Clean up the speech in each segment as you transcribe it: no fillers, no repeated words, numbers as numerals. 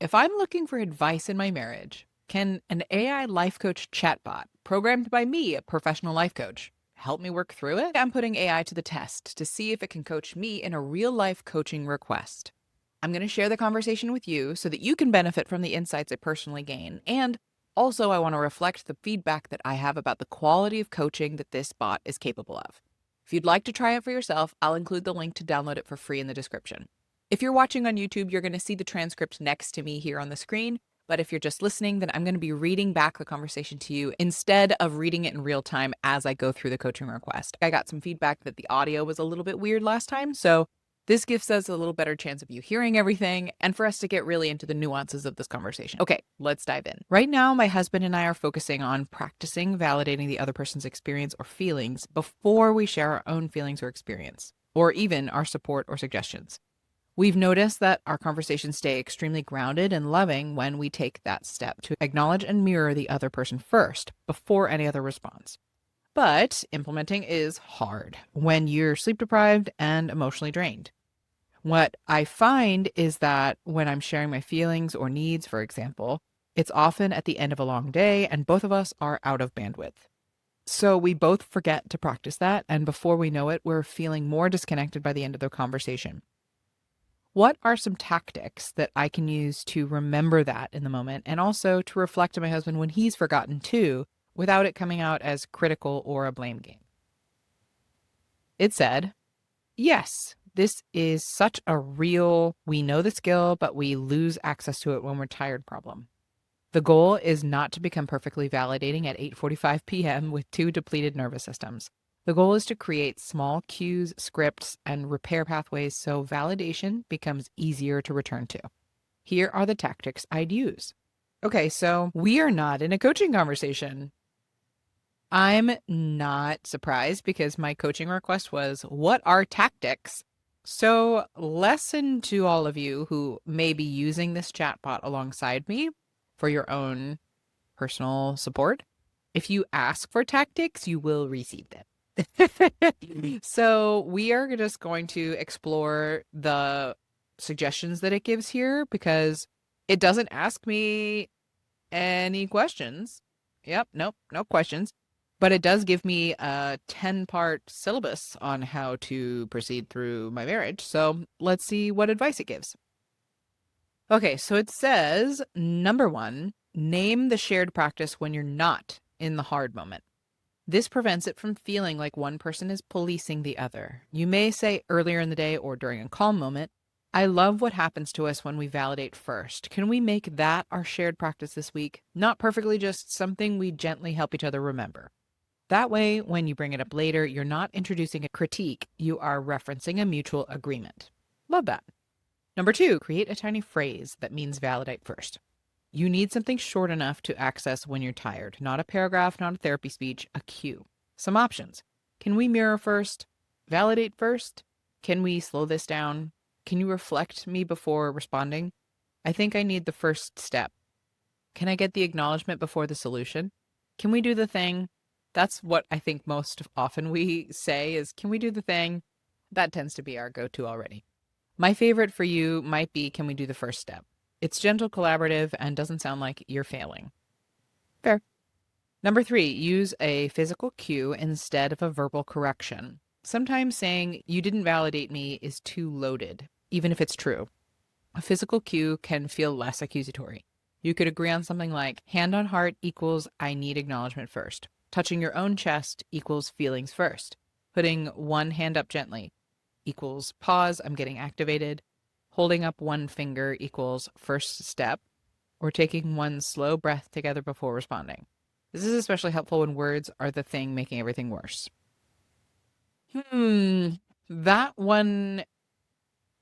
If I'm looking for advice in my marriage, can an AI life coach chatbot, programmed by me, a professional life coach, help me work through it? I'm putting AI to the test to see if it can coach me in a real life coaching request. I'm going to share the conversation with you so that you can benefit from the insights I personally gain. And also, I want to reflect the feedback that I have about the quality of coaching that this bot is capable of. If you'd like to try it for yourself, I'll include the link to download it for free in the description. If you're watching on YouTube, you're going to see the transcript next to me here on the screen. But if you're just listening, then I'm going to be reading back the conversation to you instead of reading it in real time as I go through the coaching request. I got some feedback that the audio was a little bit weird last time, so this gives us a little better chance of you hearing everything and for us to get really into the nuances of this conversation. Okay, let's dive in. Right now, my husband and I are focusing on practicing validating the other person's experience or feelings before we share our own feelings or experience, or even our support or suggestions. We've noticed that our conversations stay extremely grounded and loving when we take that step to acknowledge and mirror the other person first before any other response. But implementing is hard when you're sleep deprived and emotionally drained. What I find is that when I'm sharing my feelings or needs, for example, it's often at the end of a long day and both of us are out of bandwidth. So we both forget to practice that, and before we know it, we're feeling more disconnected by the end of the conversation. What are some tactics that I can use to remember that in the moment and also to reflect to my husband when he's forgotten too, without it coming out as critical or a blame game? It said, yes, this is such a real, we know the skill, but we lose access to it when we're tired problem. The goal is not to become perfectly validating at 8:45 p.m. with two depleted nervous systems. The goal is to create small cues, scripts, and repair pathways so validation becomes easier to return to. Here are the tactics I'd use. Okay, so we are not in a coaching conversation. I'm not surprised because my coaching request was, what are tactics? So, lesson to all of you who may be using this chatbot alongside me for your own personal support. If you ask for tactics, you will receive them. So we are just going to explore the suggestions that it gives here because it doesn't ask me any questions. Yep, nope, no questions. But it does give me a 10-part syllabus on how to proceed through my marriage. So let's see what advice it gives. Okay, so it says, number 1, name the shared practice when you're not in the hard moment. This prevents it from feeling like one person is policing the other. You may say earlier in the day or during a calm moment, I love what happens to us when we validate first. Can we make that our shared practice this week? Not perfectly, just something we gently help each other remember. That way, when you bring it up later, you're not introducing a critique, you are referencing a mutual agreement. Love that. Number 2, create a tiny phrase that means validate first. You need something short enough to access when you're tired. Not a paragraph, not a therapy speech, a cue. Some options. Can we mirror first? Validate first? Can we slow this down? Can you reflect me before responding? I think I need the first step. Can I get the acknowledgement before the solution? Can we do the thing? That's what I think most often we say is, can we do the thing? That tends to be our go-to already. My favorite for you might be, can we do the first step? It's gentle, collaborative, and doesn't sound like you're failing. Fair. Number 3, use a physical cue instead of a verbal correction. Sometimes saying, you didn't validate me is too loaded, even if it's true. A physical cue can feel less accusatory. You could agree on something like, hand on heart equals I need acknowledgement first. Touching your own chest equals feelings first. Putting one hand up gently equals pause, I'm getting activated. Holding up one finger equals first step, or taking one slow breath together before responding. This is especially helpful when words are the thing making everything worse. That one,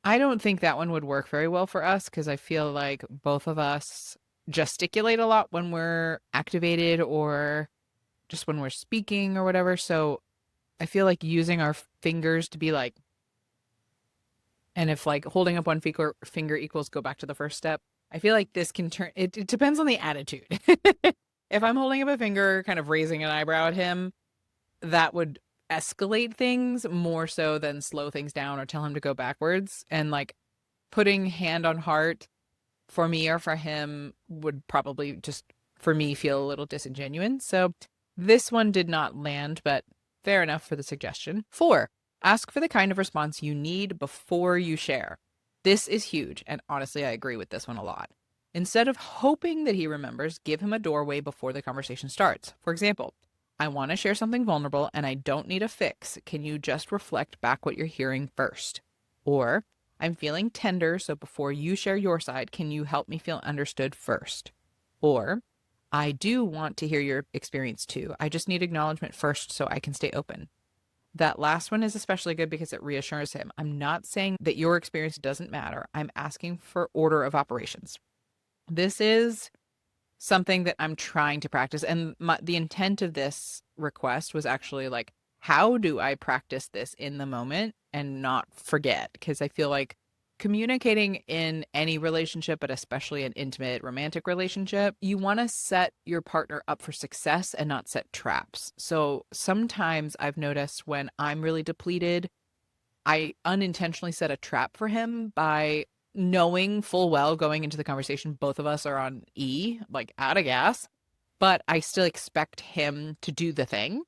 I don't think that one would work very well for us because I feel like both of us gesticulate a lot when we're activated or just when we're speaking or whatever. So I feel like using our fingers to be like, and if like holding up one finger equals go back to the first step, I feel like this can turn, it depends on the attitude. If I'm holding up a finger, kind of raising an eyebrow at him, that would escalate things more so than slow things down or tell him to go backwards. And like putting hand on heart for me or for him would probably just, for me, feel a little disingenuous. So this one did not land, but fair enough for the suggestion. 4, ask for the kind of response you need before you share. This is huge, and honestly, I agree with this one a lot. Instead of hoping that he remembers, give him a doorway before the conversation starts. For example, I want to share something vulnerable and I don't need a fix. Can you just reflect back what you're hearing first? Or, I'm feeling tender, so before you share your side, can you help me feel understood first? Or, I do want to hear your experience too. I just need acknowledgement first so I can stay open. That last one is especially good because it reassures him. I'm not saying that your experience doesn't matter. I'm asking for order of operations. This is something that I'm trying to practice. And the intent of this request was actually like, how do I practice this in the moment and not forget? Because I feel like communicating in any relationship, but especially an intimate romantic relationship, you want to set your partner up for success and not set traps. So sometimes I've noticed when I'm really depleted, I unintentionally set a trap for him by knowing full well going into the conversation, both of us are on E, like out of gas, but I still expect him to do the thing.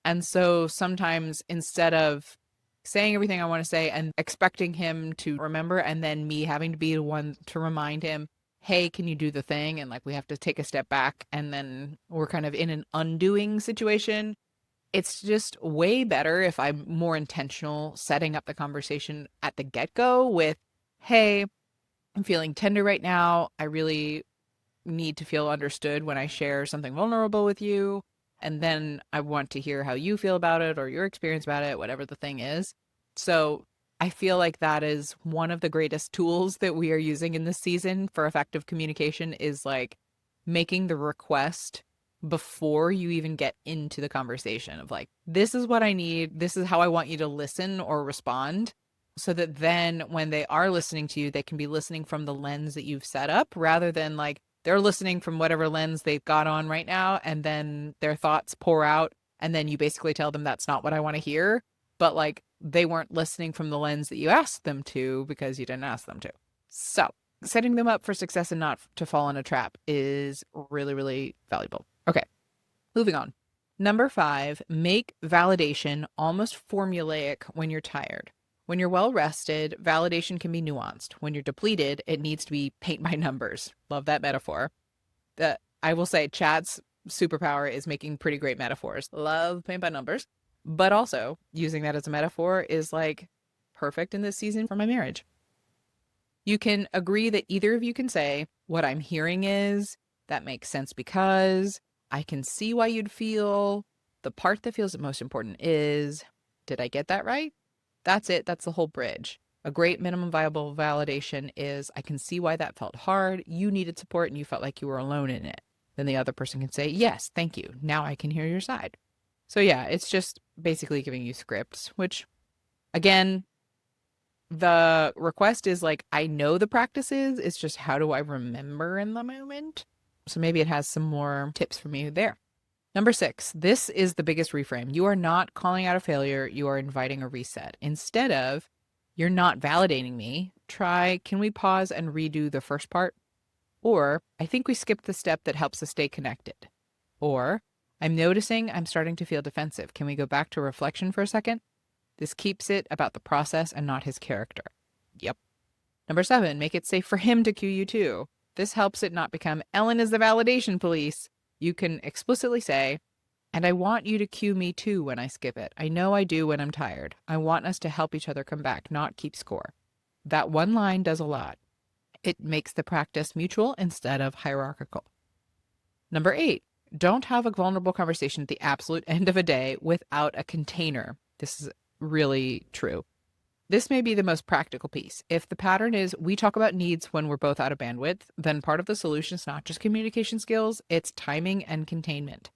And so sometimes instead of saying everything I want to say and expecting him to remember, and then me having to be the one to remind him, hey, can you do the thing? And like we have to take a step back and then we're kind of in an undoing situation. It's just way better if I'm more intentional setting up the conversation at the get-go with, hey, I'm feeling tender right now. I really need to feel understood when I share something vulnerable with you. And then I want to hear how you feel about it or your experience about it, whatever the thing is. So I feel like that is one of the greatest tools that we are using in this season for effective communication is like making the request before you even get into the conversation of like, this is what I need. This is how I want you to listen or respond. So that then when they are listening to you, they can be listening from the lens that you've set up rather than like they're listening from whatever lens they've got on right now. And then their thoughts pour out. And then you basically tell them that's not what I want to hear. But like they weren't listening from the lens that you asked them to because you didn't ask them to. So setting them up for success and not to fall in a trap is really, really valuable. Okay, moving on. Number 5, make validation almost formulaic when you're tired. When you're well rested, validation can be nuanced. When you're depleted, it needs to be paint by numbers. Love that metaphor. I will say chat's superpower is making pretty great metaphors. Love paint by numbers. But also using that as a metaphor is like perfect in this season for my marriage. You can agree that either of you can say, what I'm hearing is, that makes sense because I can see why you'd feel. The part that feels the most important is, did I get that right? That's it. That's the whole bridge. A great minimum viable validation is, I can see why that felt hard. You needed support and you felt like you were alone in it. Then the other person can say, yes, thank you. Now I can hear your side. So yeah, it's just basically giving you scripts, which again, the request is like, I know the practices. It's just how do I remember in the moment? So maybe it has some more tips for me there. Number 6, this is the biggest reframe. You are not calling out a failure. You are inviting a reset. Instead of, you're not validating me, try, can we pause and redo the first part? Or, I think we skipped the step that helps us stay connected. Or, I'm noticing I'm starting to feel defensive. Can we go back to reflection for a second? This keeps it about the process and not his character. Yep. Number 7, make it safe for him to cue you too. This helps it not become Ellen is the validation police. You can explicitly say, and I want you to cue me too when I skip it. I know I do when I'm tired. I want us to help each other come back, not keep score. That one line does a lot. It makes the practice mutual instead of hierarchical. Number 8, don't have a vulnerable conversation at the absolute end of a day without a container. This is really true. This may be the most practical piece. If the pattern is we talk about needs when we're both out of bandwidth, then part of the solution is not just communication skills, it's timing and containment.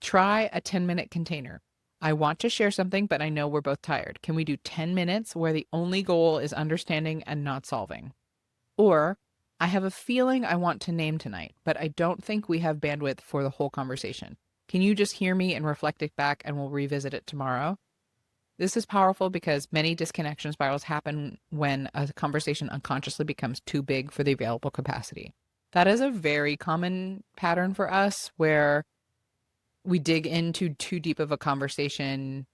Try a 10-minute container. I want to share something, but I know we're both tired. Can we do 10 minutes where the only goal is understanding and not solving? Or, I have a feeling I want to name tonight, but I don't think we have bandwidth for the whole conversation. Can you just hear me and reflect it back and we'll revisit it tomorrow? This is powerful because many disconnection spirals happen when a conversation unconsciously becomes too big for the available capacity. That is a very common pattern for us where we dig into too deep of a conversation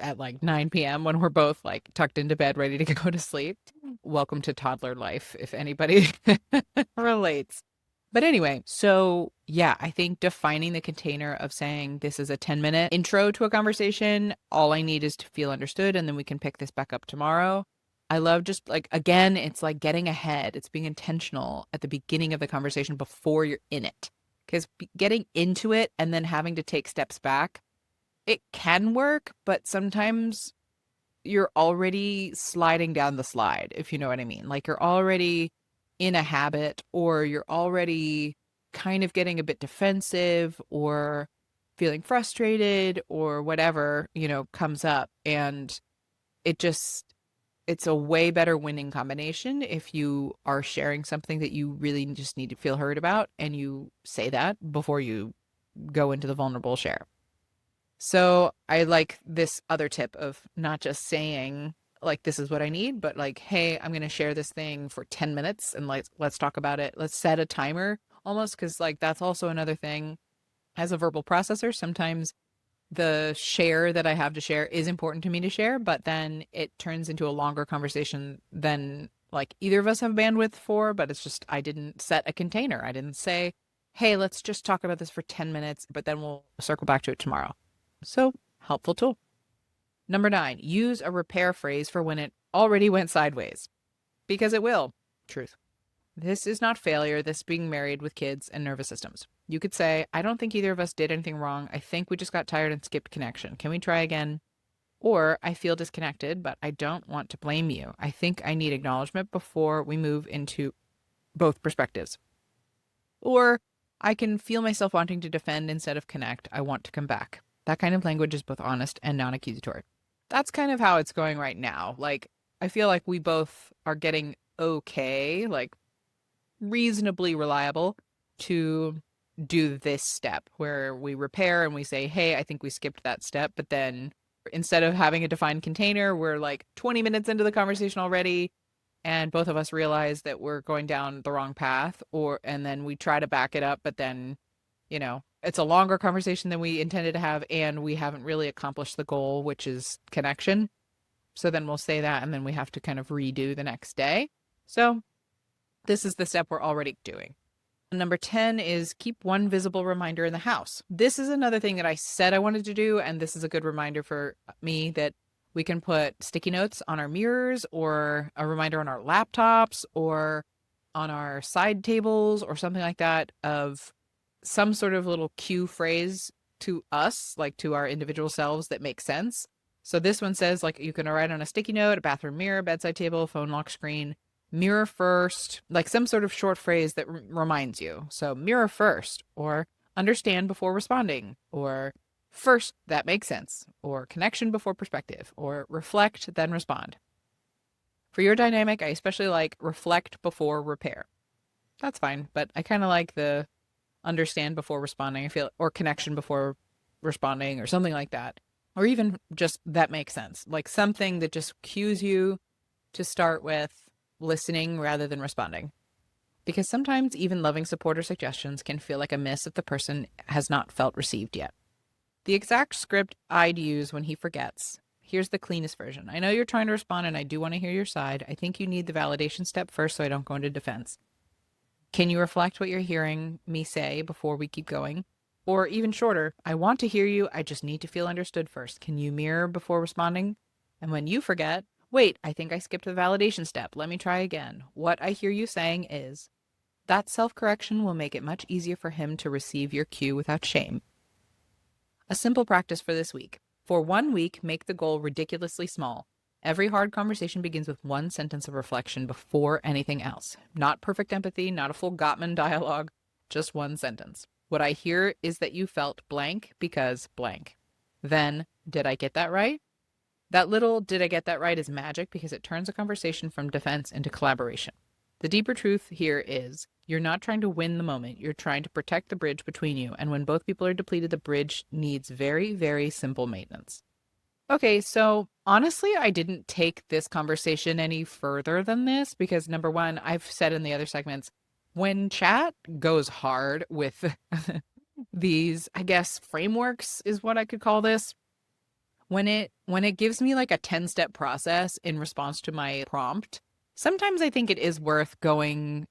at like 9 p.m. when we're both like tucked into bed, ready to go to sleep. Welcome to toddler life, if anybody relates. But anyway, so yeah, I think defining the container of saying this is a 10-minute intro to a conversation, all I need is to feel understood, and then we can pick this back up tomorrow. I love just like, again, it's like getting ahead. It's being intentional at the beginning of the conversation before you're in it. Because getting into it and then having to take steps back, it can work, but sometimes you're already sliding down the slide, if you know what I mean. Like you're already in a habit, or you're already kind of getting a bit defensive or feeling frustrated or whatever, comes up. And it just, it's a way better winning combination if you are sharing something that you really just need to feel heard about and you say that before you go into the vulnerable share. So I like this other tip of not just saying like this is what I need, but like, hey, I'm going to share this thing for 10 minutes and let's talk about it. Let's set a timer almost, because like that's also another thing. As a verbal processor, sometimes the share that I have to share is important to me to share, but then it turns into a longer conversation than like either of us have bandwidth for. But it's just, I didn't set a container. I didn't say, hey, let's just talk about this for 10 minutes, but then we'll circle back to it tomorrow. So, helpful tool. Number 9, use a repair phrase for when it already went sideways, because it will. Truth. This is not failure, this being married with kids and nervous systems. You could say, I don't think either of us did anything wrong. I think we just got tired and skipped connection. Can we try again? Or, I feel disconnected, but I don't want to blame you. I think I need acknowledgement before we move into both perspectives. Or, I can feel myself wanting to defend instead of connect. I want to come back. That kind of language is both honest and non-accusatory. That's kind of how it's going right now. Like, I feel like we both are getting okay, like reasonably reliable to do this step where we repair and we say, hey, I think we skipped that step. But then instead of having a defined container, we're like 20 minutes into the conversation already. And both of us realize that we're going down the wrong path, and then we try to back it up, but then, it's a longer conversation than we intended to have, and we haven't really accomplished the goal, which is connection. So then we'll say that, and then we have to kind of redo the next day. So this is the step we're already doing. Number 10 is keep one visible reminder in the house. This is another thing that I said I wanted to do, and this is a good reminder for me that we can put sticky notes on our mirrors, or a reminder on our laptops, or on our side tables, or something like that, of some sort of little cue phrase to us, like to our individual selves, that makes sense. So this one says, like, you can write on a sticky note, a bathroom mirror, bedside table, phone lock screen, mirror first, like some sort of short phrase that reminds you. So mirror first, or understand before responding, or first, that makes sense, or connection before perspective, or reflect, then respond. For your dynamic, I especially like reflect before repair. That's fine, but I kind of like the understand before responding, I feel, or connection before responding, or something like that. Or even just that makes sense, like something that just cues you to start with listening rather than responding. Because sometimes even loving support or suggestions can feel like a miss if the person has not felt received yet. The exact script I'd use when he forgets. Here's the cleanest version. I know you're trying to respond and I do want to hear your side. I think you need the validation step first so I don't go into defense. Can you reflect what you're hearing me say before we keep going? Or even shorter, I want to hear you. I just need to feel understood first. Can you mirror before responding? And when you forget, wait, I think I skipped the validation step. Let me try again. What I hear you saying is, that self-correction will make it much easier for him to receive your cue without shame. A simple practice for this week. For 1 week, make the goal ridiculously small. Every hard conversation begins with one sentence of reflection before anything else. Not perfect empathy, not a full Gottman dialogue, just one sentence. What I hear is that you felt blank because blank. Then, did I get that right? That little did I get that right is magic because it turns a conversation from defense into collaboration. The deeper truth here is you're not trying to win the moment. You're trying to protect the bridge between you. And when both people are depleted, the bridge needs very, very simple maintenance. Okay, so honestly, I didn't take this conversation any further than this because number one, I've said in the other segments, when chat goes hard with these, I guess, frameworks is what I could call this. When it gives me like a 10-step process in response to my prompt, sometimes I think it is worth going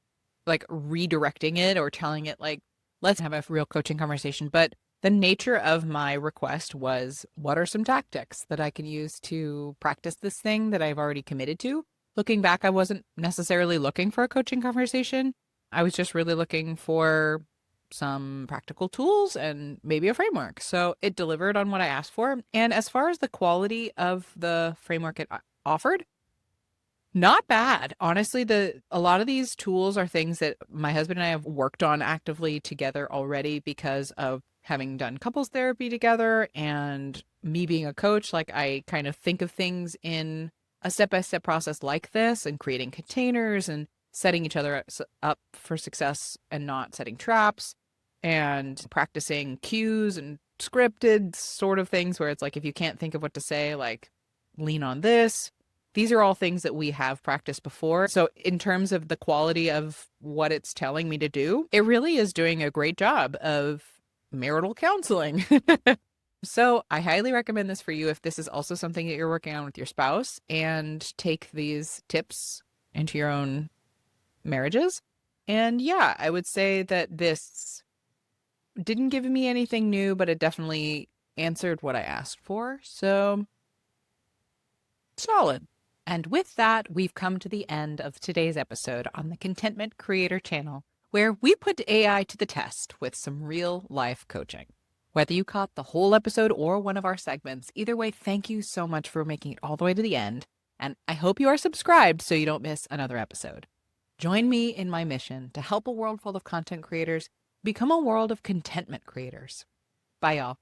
like redirecting it or telling it like, let's have a real coaching conversation. But the nature of my request was, what are some tactics that I can use to practice this thing that I've already committed to? Looking back, I wasn't necessarily looking for a coaching conversation. I was just really looking for some practical tools and maybe a framework. So it delivered on what I asked for. And as far as the quality of the framework it offered, not bad. Honestly, a lot of these tools are things that my husband and I have worked on actively together already because of having done couples therapy together and me being a coach. Like I kind of think of things in a step-by-step process like this and creating containers and setting each other up for success and not setting traps and practicing cues and scripted sort of things where it's like if you can't think of what to say, like lean on this. These are all things that we have practiced before. So, in terms of the quality of what it's telling me to do, it really is doing a great job of marital counseling. So, I highly recommend this for you if this is also something that you're working on with your spouse and take these tips into your own marriages. And yeah, I would say that this didn't give me anything new, but it definitely answered what I asked for. So, solid. And with that, we've come to the end of today's episode on the Contentment Creator channel, where we put AI to the test with some real life coaching. Whether you caught the whole episode or one of our segments, either way, thank you so much for making it all the way to the end. And I hope you are subscribed so you don't miss another episode. Join me in my mission to help a world full of content creators become a world of contentment creators. Bye, y'all.